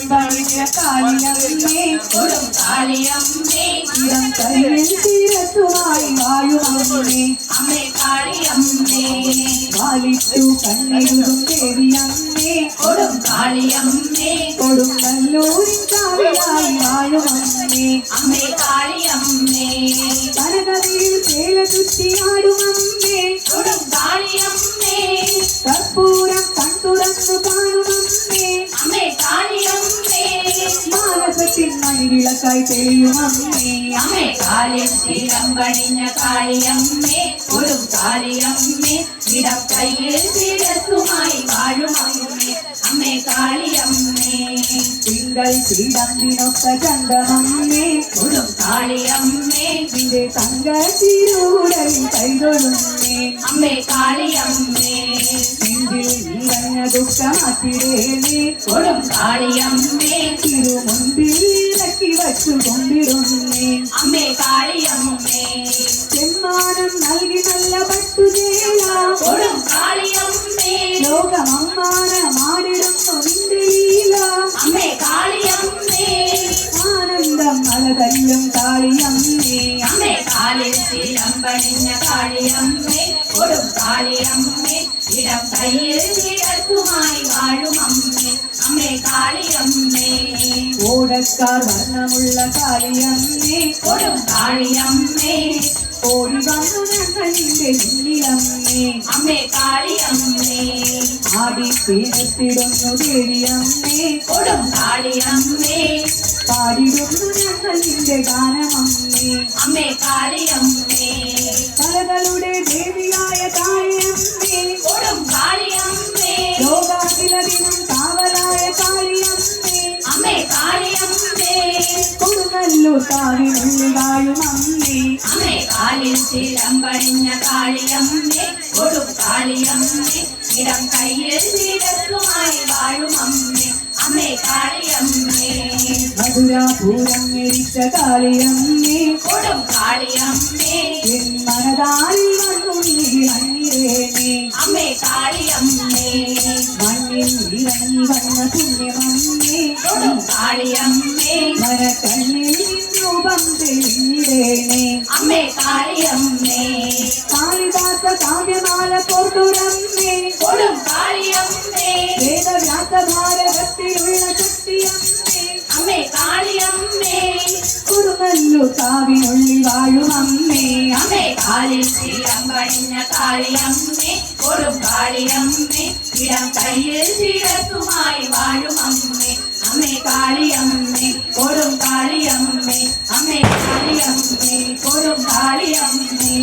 ചിലമ്പണിഞ്ഞ കാളിയമ്മേ കൊടും കാളിയമ്മേ ഇടം കയ്യിൽ തീരത്തുമായി വാഴുമമ്മേ അമ്മേ കാളിയമ്മേ വാലിട്ടു കണ്ണെഴുതും ദേവിയമ്മേ കൊടും കാളിയമ്മേ കൊടുങ്ങല്ലൂരിൻ കാവിലായി വാഴുമമ്മേ അമ്മേ കാളിയമ്മേ കനകവയിൽ ചേല ചുറ്റിയാടുമമ്മേ കൊടും കാളിയമ്മേ കർപ്പൂരം കൺതുറന്നു കാണുമമ്മേ അമ്മേ കാളിയമ്മേ മാനസത്തിൻ മണിവിളക്കായി തെളിയുമമ്മേ അമ്മേ കാലിൽ ചിലമ്പണിഞ്ഞ കാളിയമ്മേ കൊടും കാളിയമ്മേ ഇടം കയ്യിൽ ശിരസുമായി വാഴുമമ്മേ അമ്മേ കാളിയമ്മേ തിങ്കൾ പീഡത്തിനൊത്ത ചന്തമമ്മേ കൊടും കാളിയമ്മേ നിന്റെ തങ്കത്തിലൂടെ കൈതൊഴുന്നേ അമ്മേ കാളിയമ്മേ നെഞ്ചിൽ നിറഞ്ഞ ദുഃഖമാറ്റിടേനേ കൊടും കാളിയമ്മേ തിരുമുൻപിൽ ഇറക്കി വച്ചു കൊണ്ടിരുന്നേ അമ്മേ കാളിയമ്മേ ചെമ്മാനം നൽകി നല്ല പട്ടുചേല കൊടും കാളിയമ്മേ ലോകമമ്മാനമാടിടുന്നു നിന്റെ ലീല അമ്മേ കാളിയമ്മേ ആനന്ദം മലതല്ലും കാളിയമ്മേ അമ്മേ കാലിൽ ചിലമ്പണിഞ്ഞ കാളിയമ്മേ കൊടും കാളിയമ്മേ ഇടം കയ്യിൽ ശിരസുമായി വാഴുമമ്മേ അമ്മേ കാളിയമ്മേ ഓടക്കാർ വർണ്ണമുള്ള കാളിയമ്മേ കൊടും കാളിയമ്മേ ഓടി വന്നു ഞങ്ങൾ നിന്റെ മുന്നിലമ്മേ അമ്മേ കാളിയമ്മേ ആടി പീനത്തിടുന്നു ദേവിയമ്മേ കൊടും കാളിയമ്മേ പാടിടുന്നു ഞങ്ങൾ നിന്റെ ഗാനമമ്മേ അമ്മേ കാളിയമ്മേ കലകളുടെ ദേവിയായ കാളിയമ്മേ കൊടും കാളിയമ്മേ ലോകാതിലധികം കാവലായ കാളിയമ്മേ അമ്മേ കാളിയമ്മേ കൊടുങ്ങല്ലൂർ കാവിനുള്ളിൽ വാഴുമമ്മേ അമ്മേ കാലിൽ ചിലമ്പണിഞ്ഞ കാളിയമ്മേ കൊടും കാളിയമ്മേ ഇടം കയ്യിൽ ശിരസുമായി വാഴുമമ്മേ അമ്മേ കാളിയമ്മേ മധുരാപൂരം എരിച്ച കാളിയമ്മേ കൊടും കാളിയമ്മേ എൻ മനതാരിൽ വന്നു നീങ്ങിരേനേ അമ്മേ കാളിയമ്മേ മണ്ണിൽ ഇറങ്ങി വന്ന പുണ്യമമ്മേ കൊടും കാളിയമ്മേ മനക്കണ്ണിൽ രൂപം തെളിഞ്ഞിരേനേ അമ്മേ കാളിയമ്മേ കാളിദാസ കാവ്യമാല കോർത്തുരമ്മേ കൊടും കാളിയമ്മേ വേദവ്യാസ ഭാരതത്തിലുള്ള ശക്തിയമ്മേ അമ്മേ കാളിയമ്മേ കൊടുങ്ങല്ലൂർ കാവിനുള്ളിൽ വാഴുമമ്മേ അമ്മേ കാലിൽ ചിലമ്പണിഞ്ഞ കാളിയമ്മേ കൊടും കാളിയമ്മേ ഇടം കയ്യിൽ ശിരസുമായി വാഴുമമ്മേ അമ്മേ കാളിയമ്മേ കൊടും കാളിയമ്മേ അമ്മേ കാളിയമ്മേ കൊടും കാളിയമ്മേ